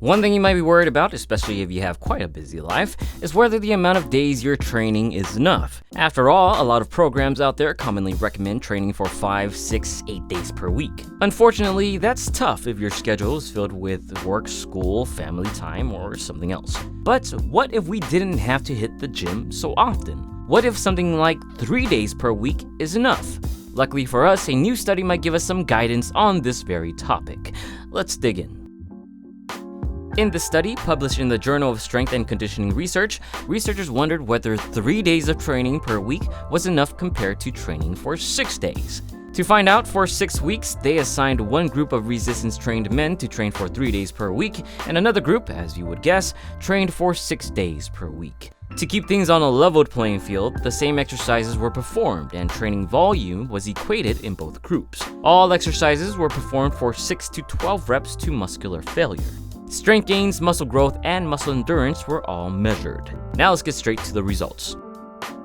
One thing you might be worried about, especially if you have quite a busy life, is whether the amount of days you're training is enough. After all, a lot of programs out there commonly recommend training for 5, 6, 8 days per week. Unfortunately, that's tough if your schedule is filled with work, school, family time, or something else. But what if we didn't have to hit the gym so often? What if something like 3 days per week is enough? Luckily for us, a new study might give us some guidance on this very topic. Let's dig in. In the study, published in the Journal of Strength and Conditioning Research, researchers wondered whether 3 days of training per week was enough compared to training for 6 days. To find out, for 6 weeks, they assigned one group of resistance-trained men to train for 3 days per week, and another group, as you would guess, trained for 6 days per week. To keep things on a leveled playing field, the same exercises were performed and training volume was equated in both groups. All exercises were performed for 6 to 12 reps to muscular failure. Strength gains, muscle growth, and muscle endurance were all measured. Now let's get straight to the results.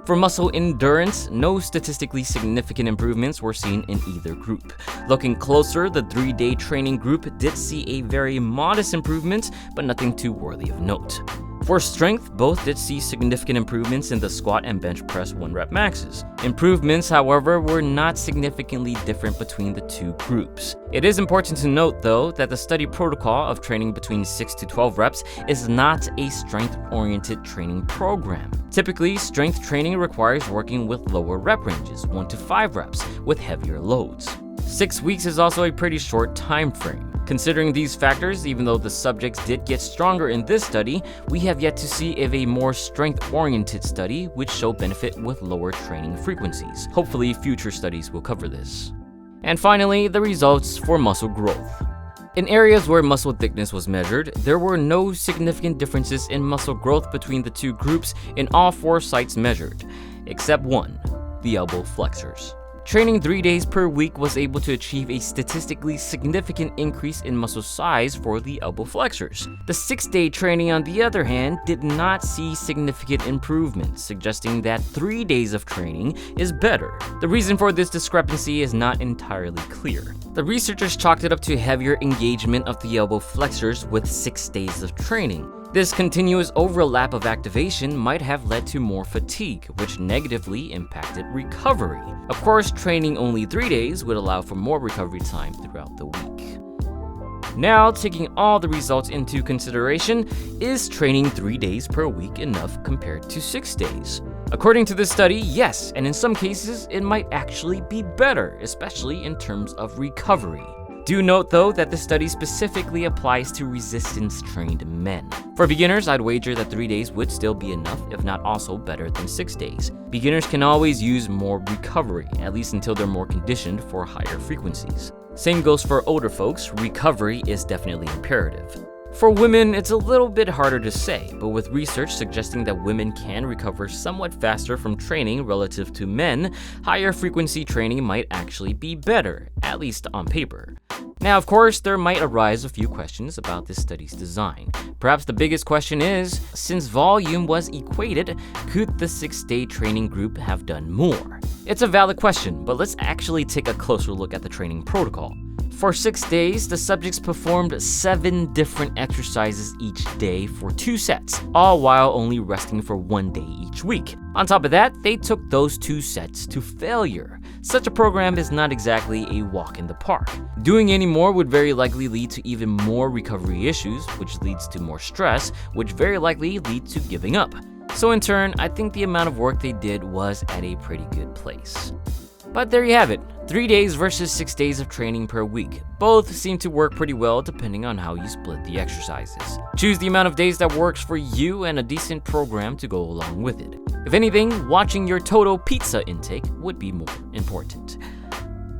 For muscle endurance, no statistically significant improvements were seen in either group. Looking closer, the 3-day training group did see a very modest improvement, but nothing too worthy of note. For strength, both did see significant improvements in the squat and bench press 1-rep maxes. Improvements, however, were not significantly different between the two groups. It is important to note, though, that the study protocol of training between 6 to 12 reps is not a strength-oriented training program. Typically, strength training requires working with lower rep ranges, 1 to 5 reps, with heavier loads. 6 weeks is also a pretty short time frame. Considering these factors, even though the subjects did get stronger in this study, we have yet to see if a more strength-oriented study would show benefit with lower training frequencies. Hopefully, future studies will cover this. And finally, the results for muscle growth. In areas where muscle thickness was measured, there were no significant differences in muscle growth between the two groups in all 4 sites measured, except one, the elbow flexors. Training 3 days per week was able to achieve a statistically significant increase in muscle size for the elbow flexors. The 6-day training, on the other hand, did not see significant improvements, suggesting that 3 days of training is better. The reason for this discrepancy is not entirely clear. The researchers chalked it up to heavier engagement of the elbow flexors with 6 days of training. This continuous overlap of activation might have led to more fatigue, which negatively impacted recovery. Of course, training only 3 days would allow for more recovery time throughout the week. Now, taking all the results into consideration, is training 3 days per week enough compared to 6 days? According to this study, yes, and in some cases, it might actually be better, especially in terms of recovery. Do note, though, that this study specifically applies to resistance-trained men. For beginners, I'd wager that 3 days would still be enough, if not also better than 6 days. Beginners can always use more recovery, at least until they're more conditioned for higher frequencies. Same goes for older folks, recovery is definitely imperative. For women, it's a little bit harder to say, but with research suggesting that women can recover somewhat faster from training relative to men, higher frequency training might actually be better, at least on paper. Now, of course, there might arise a few questions about this study's design. Perhaps the biggest question is, since volume was equated, could the 6-day training group have done more? It's a valid question, but let's actually take a closer look at the training protocol. For 6 days, the subjects performed 7 different exercises each day for 2 sets, all while only resting for 1 day each week. On top of that, they took those 2 sets to failure. Such a program is not exactly a walk in the park. Doing any more would very likely lead to even more recovery issues, which leads to more stress, which very likely leads to giving up. So in turn, I think the amount of work they did was at a pretty good place. But there you have it, 3 days versus 6 days of training per week. Both seem to work pretty well depending on how you split the exercises. Choose the amount of days that works for you and a decent program to go along with it. If anything, watching your total pizza intake would be more important.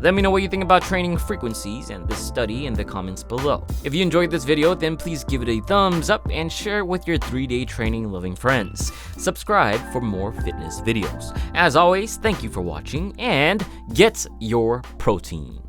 Let me know what you think about training frequencies and this study in the comments below. If you enjoyed this video, then please give it a thumbs up and share it with your 3-day training loving friends. Subscribe for more fitness videos. As always, thank you for watching and get your protein.